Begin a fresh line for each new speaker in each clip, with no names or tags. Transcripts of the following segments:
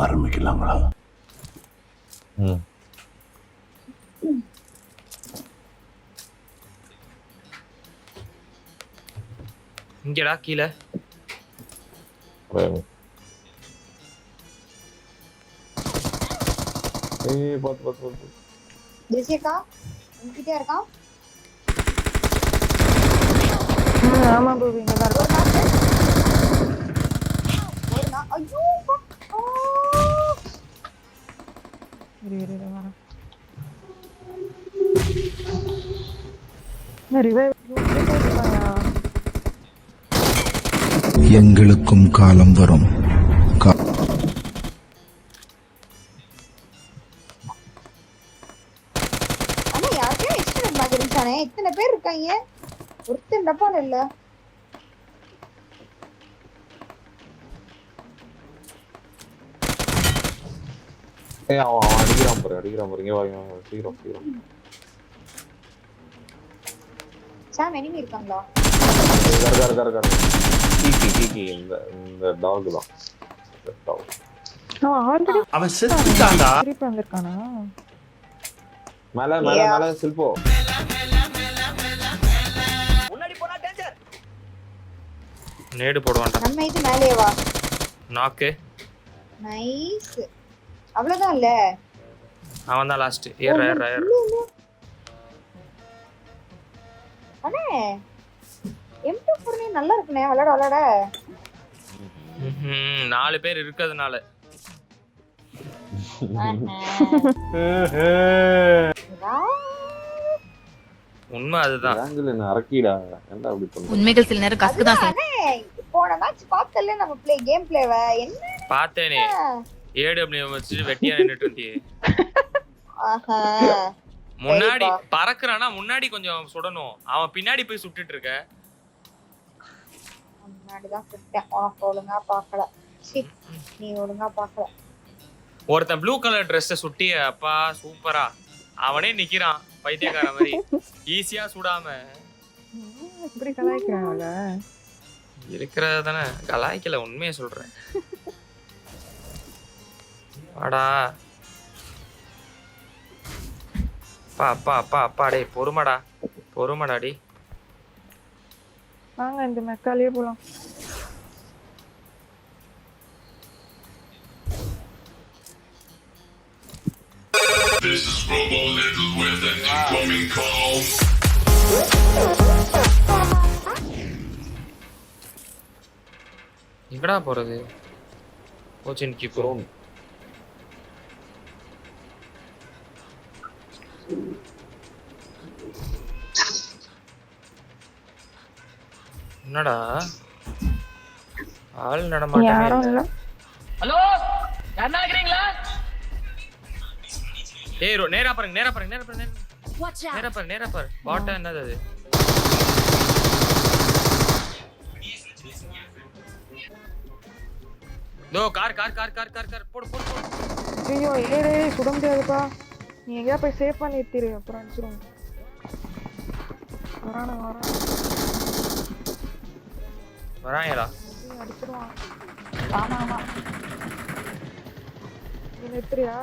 ஆரம்பிக்கலாங்களா?
இங்கடா கீழே
ஜெசிகா உன்கிட்ட இருக்கா?
ஆமா பாபு இங்க தான் இருக்கா.
ஐயோ
இரு வரேன். ரிவைவ்
எங்களுக்கும் காலம் வரும்.
அண்ணா யாருக்கே எக்ஸ்ட்ரா பேக் இருக்கானே, இத்தனை பேர் இருக்காங்க, ஒருத்தன் டப்பால இல்ல.
அவன் அடிக்கிறான் பாரு இங்க வாங்க சீக்கிரம்
சாம் எனிமி இருக்காங்களா?
கீகி இந்த டாக் தான்.
அவன் செத்துட்டான்டா.
திருப்பி வந்திருக்கானா?
மேல சில்போ
முன்னாடி போடா டேஞ்சர். நேடு போடுவான்டா.
நம்ம இது மேலே வா.
நாக்கு.
நைஸ். அவ்வளவுதான் இல்ல.
அவன் தான் லாஸ்ட். ஏற
அண்ணே M24 நல்லா இருக்குனே, விளையாட
4 பேர் இருக்கிறதுனால. உண்மை அதுதான்.
ஆங்கிள் என்ன அரக்கிடா, ஏன்டா அப்படி பண்ற?
உண்மைகள் சில நேரம் கசக்கு தான் செய்யும்.
போன மேட்ச் பார்த்தல நம்ம கேம் பிளேவ என்ன
பார்த்தேனே. AW வச்சு வெட்டியா நின்னுட்டு இருந்தியே.
ஆஹா
முன்னாடி பறக்குறானா, முன்னாடி கொஞ்சம் சுடணும். அவன் பின்னாடி போய் சுட்டுட்டு இருக்க.
முன்னாடி தான் சுட்டேன், உனக்கு ஒழுங்கா பார்க்கல. நீ ஒழுங்கா பார்க்கல.
ஒருத்தன் ப்ளூ கலர் Dress சுட்டிய அப்பா சூப்பரா அவனே நிக்கிறான் பைத்தியக்கார மாதிரி. ஈஸியா சுடாம
இப்படி கலாய்க்கிறாங்க.
இருக்கிறத தானே கலாய்க்கல, உண்மையை சொல்றேன். வாடா அப்பா டே பொறுமடாடி.
வாங்க இந்த மெக்காலே போலாம்.
This is Robo Little with an incoming call.
எங்கடா போறது? கோச்சின் கீப்பர். என்னடா ஆள் நடமாட்டமே. ஹலோ யாரா இருக்கீங்களா? ஏய் நேரா பாருங்க. நேரா பாரு. பாட்டா என்னது அது? தோ கார் போடு.
ஐயோ ஏறே சுட முடியாதுப்பா. நீ எங்கயா போய் சேஃப் பண்ணி ஏத்திரு, அப்புறம் அடிச்சிரும்.
வராங்களா?
அடிச்சிருவான். ஆமா நீ நிறுத்துறியா?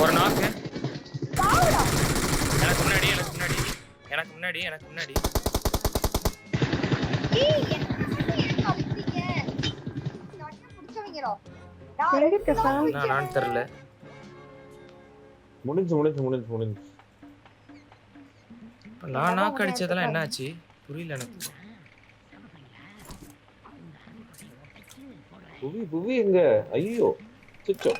ஒரு நாக்கு எனக்கு முன்னாடி. நான் தெரியல.
முடிஞ்சு
நான் நாக்கு அடிச்சதெல்லாம் என்ன ஆச்சு புரியல எனக்கு.
புவி எங்க? ஐயோ சிச்சோ.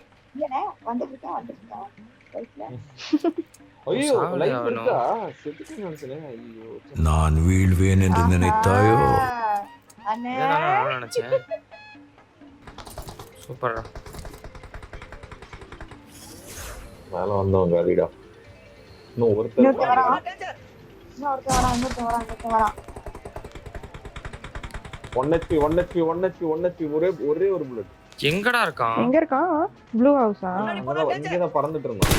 நான் வீழ்வேன் என்று நினைத்தாயோ?
நினைச்சேன். சூப்பர்டா.
மேல வந்தவங்க அடிடா. இன்னும் ஒருத்தர் வரான். 1 HP ஒரே ஒரு புல்லட்.
எங்கடா இருக்கான்?
எங்க இருக்கான்? ப்ளூ ஹவுஸா?
இங்கதான் பறந்துட்டு இருந்தான்.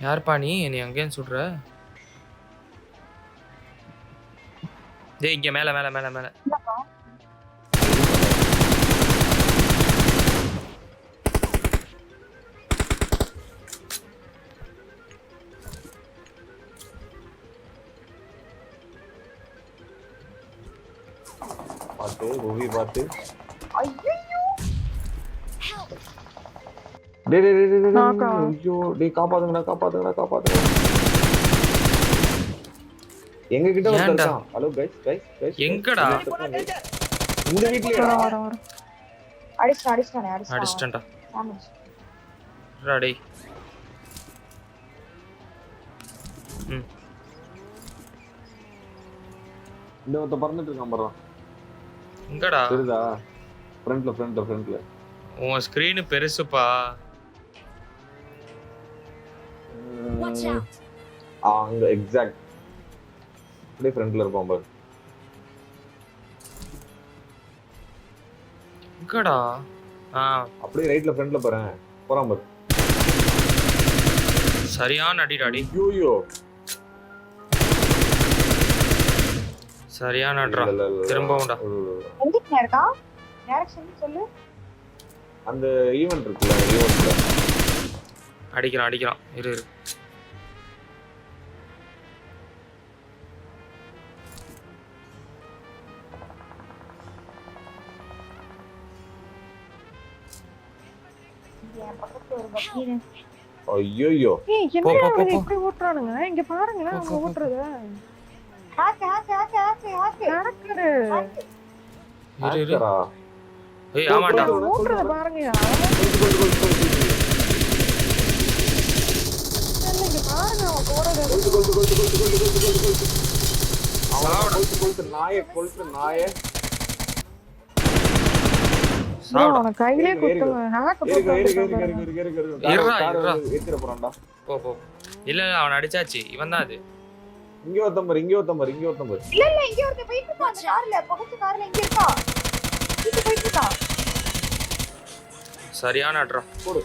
யாருப்பா நீ? நீ அங்கேயும் சுடுற? டேய் இங்க மேல மேல மேல மேல.
பாத்து மூவி பாத்து.
ஐயோ
ஐயோ டேய் காப்பாத்துங்கடா. எங்க கிட்ட
ஏன்டா?
வந்திருக்கான். Hello guys.
எங்கடா?
இந்த வீட்லயே
வர
அடிச்சிட்டானே
அடிச்சிட்டேன்டா.
damage.
டேய்.
இந்த ஒருத்த பறந்துட்டு இருக்கான் பாரு.
எங்கடா?
தெரியுதா? ஃப்ரண்ட்ல.
உன் ஸ்கிரீன் பெருசுப்பா.
அங்க எக்ஸாக்ட் அப்படியே ஃப்ரண்ட்ல இருப்பான் பாரு.
எங்கடா?
அப்படியே ரைட்ல ஃப்ரண்ட்ல போறான் பாரு.
சரியான அடிடாடி.
ஐயோ
சரியான அடிடா. திரும்பவும்டா.
எங்க இருக்கான்? டைரக்ஷன் சொல்லு.
அந்த ஈவென்ட் இருக்குல, ஈவென்ட்ல
அடிக்கிறான். இரு.
என் பக்கத்துல ஒரு பக்கீரு.
ஐயோ
ஏய் என்னடா இவங்க இப்படி ஓட்றானுங்க? இங்க பாருங்க அவங்க ஓட்றத.
ஹாக்
நடக்குது.
இரு. ஏய் ஆமாடா.
ஓட்றத பாருங்கயா. இங்க பாருங்க அவன் போறத.
நாயே
அவன கையிலே குத்துங்க. ஹாக்
ஏத்திர போறான்டா.
போ. இல்ல அவன் அடிச்சாச்சு. இவன் தான் அது.
இங்க ஒருத்தன் பாரு.
இல்ல இங்க ஒருத்த போயிட்டு இருக்கான் கார்ல. பக்கத்து கார்ல இங்க இருக்கா. இது போயிட்டு இருக்கான்.
சரியான அட்ரா.
போடு.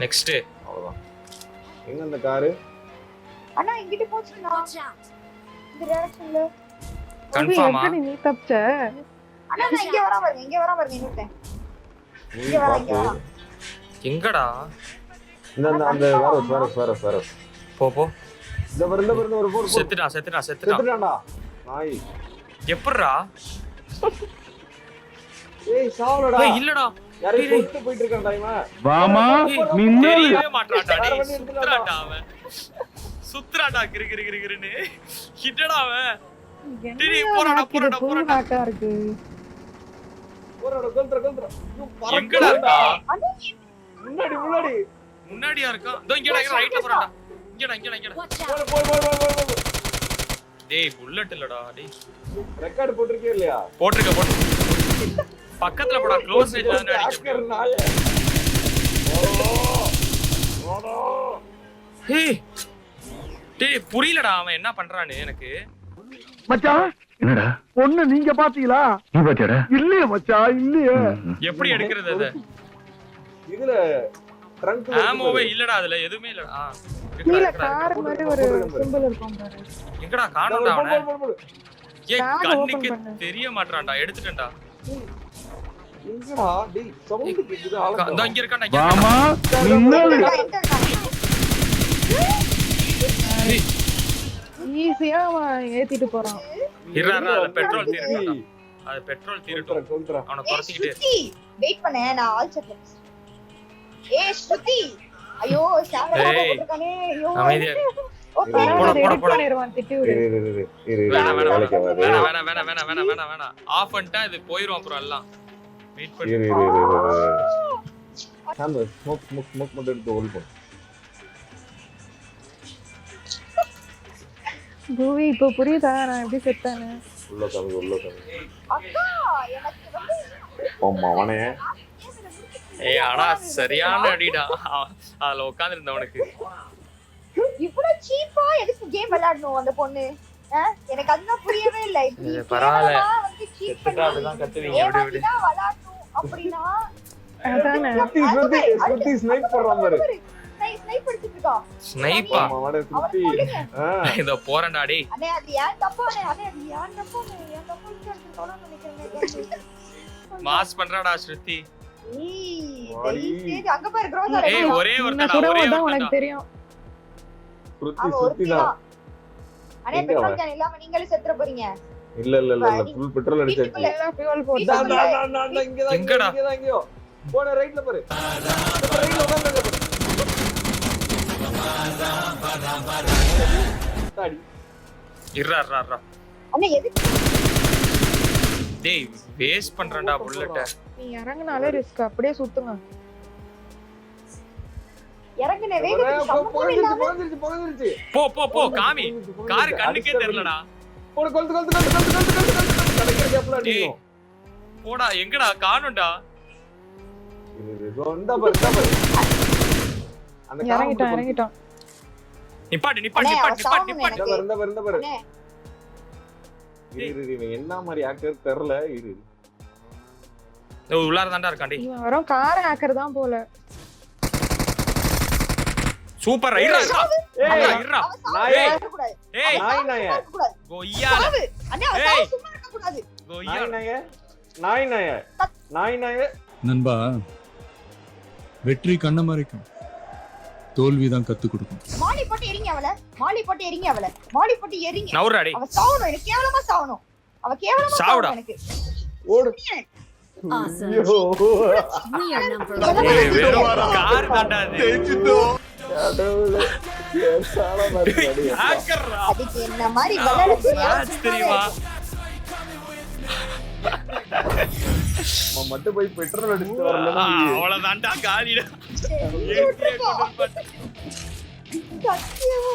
நெக்ஸ்ட்.
அவ்வளவுதான். எங்க அந்த காரு?
அண்ணா இங்கிட்டு போச்சுனா. இந்த டைரக்ஷன்ல.
கன்ஃபார்மா?
எப்படி நீ தப்பிச்ச?
அண்ணா இங்க வரா பாருங்க இன்னொருத்தன்.
மூவி பாத்து.
எங்கடா?
இந்த அந்த வேற.
போ.
இந்த பாரு ஒரு போர். செத்துட்டான்டா. நாய்.
எப்பறா?
ஏய் சாவலடா.
ஏய் இல்லடா.
யாரோ கொத்து போயிட்டு இருக்கான்டா இவன்.
வாமா
தெரியவே மாட்டான்டா டேய். சுத்துறான்டா அவன். சுத்துறான்டா கிறுகிறுன்னு. ஹிட்டடா அவன். டேய் போறடா.
ஹாக்கா இருக்கு.
போறடா கொல்ற.
எங்கடா இருக்கா?
முன்னாடியா
இருக்கான். இதோ இங்கடா ரைட்ல போறான்டா. இங்கடா.
போய்.
டேய் புல்லட் இல்லடா டேய்.
ரெக்கார்ட் போட்டுருக்கே இல்லையா?
போட்டுருக்க. பக்கத்துல போடா. க்ளோஸ் ரேஞ்ச்ல வந்து அடிக்க.
நாயே. ஓடோ.
ஏய். டேய் புரியலடா அவன் என்ன பண்றானே எனக்கு.
மச்சான் என்னடா பொண்ணு நீங்க பாத்தீங்களா? நீ பாத்தியாடா? இல்லையே மச்சான் இல்லையே.
எப்படி எடுக்கிறது அத?
இதுல ட்ரங்க்
ஆமோவே இல்லடா அதுல எதுவுமே இல்லடா.
கீழ கார் மாதிரி ஒரு சிம்பிள் இருக்கும் பாரு.
எங்கடா காணோம்டா அவனை. ஏய்
கார்
கண்ணுக்கு
ஓபன் பண்ணு.
தெரிய மாட்டறான்டா. எடுத்துட்டேன்டா.
எங்கடா டேய் சவுண்ட் கேக்குது ஆளு.
இதோ இங்க இருக்கான்டா.
வாமா நின்னது.
ஈஸியா அவன் ஏத்திட்டு போறான்.
இருடா அதுல பெட்ரோல் தீரட்டா. அது பெட்ரோல் தீரட்டும்.
கொல்ற.
அவனை குறத்திக்கிட்டே.
வெயிட் பண்ணு நான் ஆல் செக் பண்ணேன். ஏய் ஸ்ருதி. ஐயோ சாவடா
ஏய்,
போட்டுருக்கானே. ஐயோ.
அமைதியா இரு.
ஓ பரவாயில்ல
போடா,
எடிட்
போடா.
பண்ணிடுவான் திட்டி விடு.
இரு.
வேணாம். ஆஃப் பண்ணிட்டா இது போயிரும் அப்புறம் எல்லாம். வெயிட் பண்ணு.
இரு. சாம் ஸ்மோக் மட்டும் எடுத்து ஹோல்ட் பண்ணு.
பூவி இப்போ புரியுதா நான் எப்படி செத்தானே?
உள்ள காமி.
அக்கா எனக்கு வந்து
ஆமா அவனே.
ஏய் ஆனா சரியான அடிடா. அதுல உட்கார்ந்து இருந்தவனுக்கு
இவ்வளவு சீப்பா எதுக்கு கேம் விளையாடணும் அந்த பொண்ணு? எனக்கு அதுதான் புரியவே இல்ல.
பரவாயில்ல
வந்து சீப்
செத்துட்டா அப்படிதான் கத்துவீங்க. விடு விடு
விளையாடணும் அப்படின்னா
அதானே
சுத்தி ஸ்னைப் பண்றான் பாரு.
ஸ்னைப் அடிச்சிட்டு இருக்கா.
ஸ்னைப்பா
அவனோட சுத்தி
இதோ போறேன்டா டேய்.
அண்ணே அது ஏன் தப்பானே? அண்ணே அது ஏன் தப்பானே? ஏன் தப்பான்னு சொல்றேன் நினைக்கிறேன்.
மாஸ் பண்றாடா ஸ்ருதி.
ஏய் அங்க பாரு க்ரோஸா.
ஏய் ஒரே ஒருத்தடா ஒரே
சுடவதான்
ஒருத்தடா.
உனக்கு தெரியும்.
சுத்தி தான்.
அண்ணே பெட்ரோல் கேன் இல்லாம நீங்களே செத்துற போறீங்க.
இல்ல ஃபுல் பெட்ரோல் அடிச்சாச்சு.
எல்லாம் fuel போட்டு
இங்க தான்
எங்கடா?
இங்கயோ போற ரைட்ல பாரு. ரைட்ல உட்கார்ந்து தாடி
இருடா.
அண்ணே எதுக்கு
டேய் வேஸ்ட் பண்றேன்டா புல்லட்ட.
நீ இறங்குனாலே ரிஸ்க். அப்படியே சுத்துங்க.
இறங்குனே வேகத்துக்கு சம்பந்தம் இல்லாம
போகிருச்சு
போ காமி. கார் கண்ணுக்கே தெரியலடா.
போடு கொளுத்து கடைக்கு கேப்ல அடிக்கும்.
போடா எங்கடா காணோம்டா.
இது சொந்த பாரு. அந்த
இறங்கிட்டான்.
நிப்பாட்டு.
இருந்த பாரு.
அண்ணே
இரு இவன் என்ன மாதிரி ஆக்டர் தெரியல. இரு
உள்ளார தான்டா இருக்கான் டேய்.
இவன் வரும் கார் ஹேக்கர் தான் போல.
சூப்பர் இருடா.
நாயே
கூடாது.
ஏய்
நாயே
கூடாது.
கொய்யால.
அண்ணே அவ சும்மா இருக்க கூடாது.
கொய்யால.
நாயே
நண்பா, வெற்றி கண்ண மறைக்கும், தோல்விதான் கத்து கொடுக்கும்.
மாலி போட்டு எரிங்க அவள.
நவுறா டேய்.
அவ சாவணும். எனக்கு கேவலமா சாவணும்.
சாவுடா.
எனக்கு
ஓடு. ஐயோ
ஏய் வெறும் கார் தான்டா அது.
கடவுளே ஏசால மாதிரி அடியா.
ஹேக்கர்ரா.
அதுக்கு என்ன மாதிரி விளையாட
மேட்ச் தெரியுமா?
அவன் மட்டும் போய் பெட்ரோல் அடிச்சிட்டு வரலன்னா
அவ்வளவுதான்டா காலிடா.
சத்தியமா